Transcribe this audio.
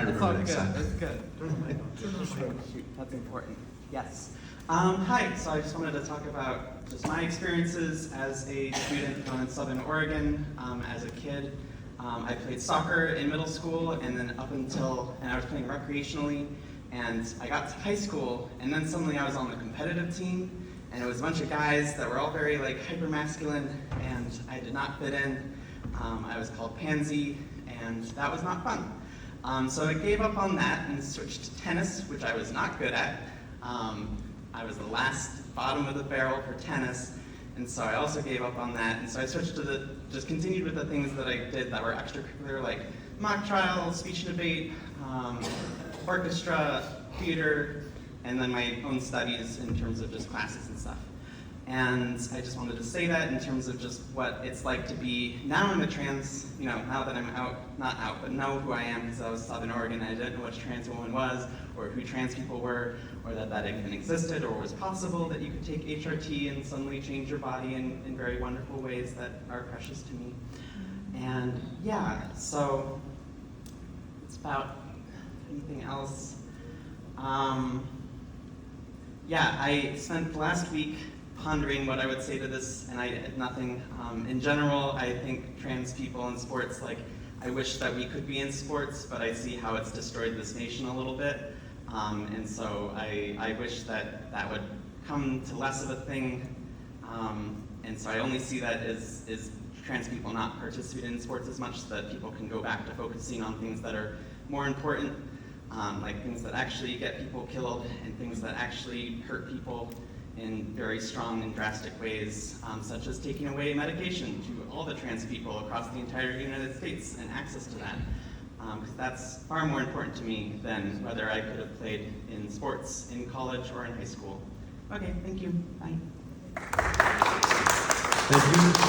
I That's remember all that good. sound. That's good. Shoot, that's important. Yes. Hi, so I just wanted to talk about just my experiences as a student in Southern Oregon. As a kid, I played soccer in middle school, and then I was playing recreationally, and I got to high school, and then suddenly I was on the competitive team, and it was a bunch of guys that were all very hyper masculine, and I did not fit in. I was called pansy, and that was not fun. So I gave up on that and switched to tennis, which I was not good at. I was the last bottom of the barrel for tennis, and so I also gave up on that. And so I switched to just continued with the things that I did that were extracurricular, like mock trial, speech and debate, orchestra, theater, and then my own studies in terms of just classes and stuff. And I just wanted to say that in terms of just what it's like to be, now I'm a trans, now that I'm not out, but know who I am, because I was Southern Oregon and I didn't know what a trans woman was, or who trans people were, or that even existed, or was possible that you could take HRT and suddenly change your body in very wonderful ways that are precious to me. And yeah, so it's about anything else. Yeah, I spent the last week pondering what I would say to this, and I had nothing. In general, I think trans people in sports, I wish that we could be in sports, but I see how it's destroyed this nation a little bit. And so I wish that would come to less of a thing. And so I only see that as trans people not participating in sports as much, so that people can go back to focusing on things that are more important, like things that actually get people killed and things that actually hurt people in very strong and drastic ways, such as taking away medication to all the trans people across the entire United States and access to that. Because that's far more important to me than whether I could have played in sports in college or in high school. Okay, thank you. Bye. Thank you.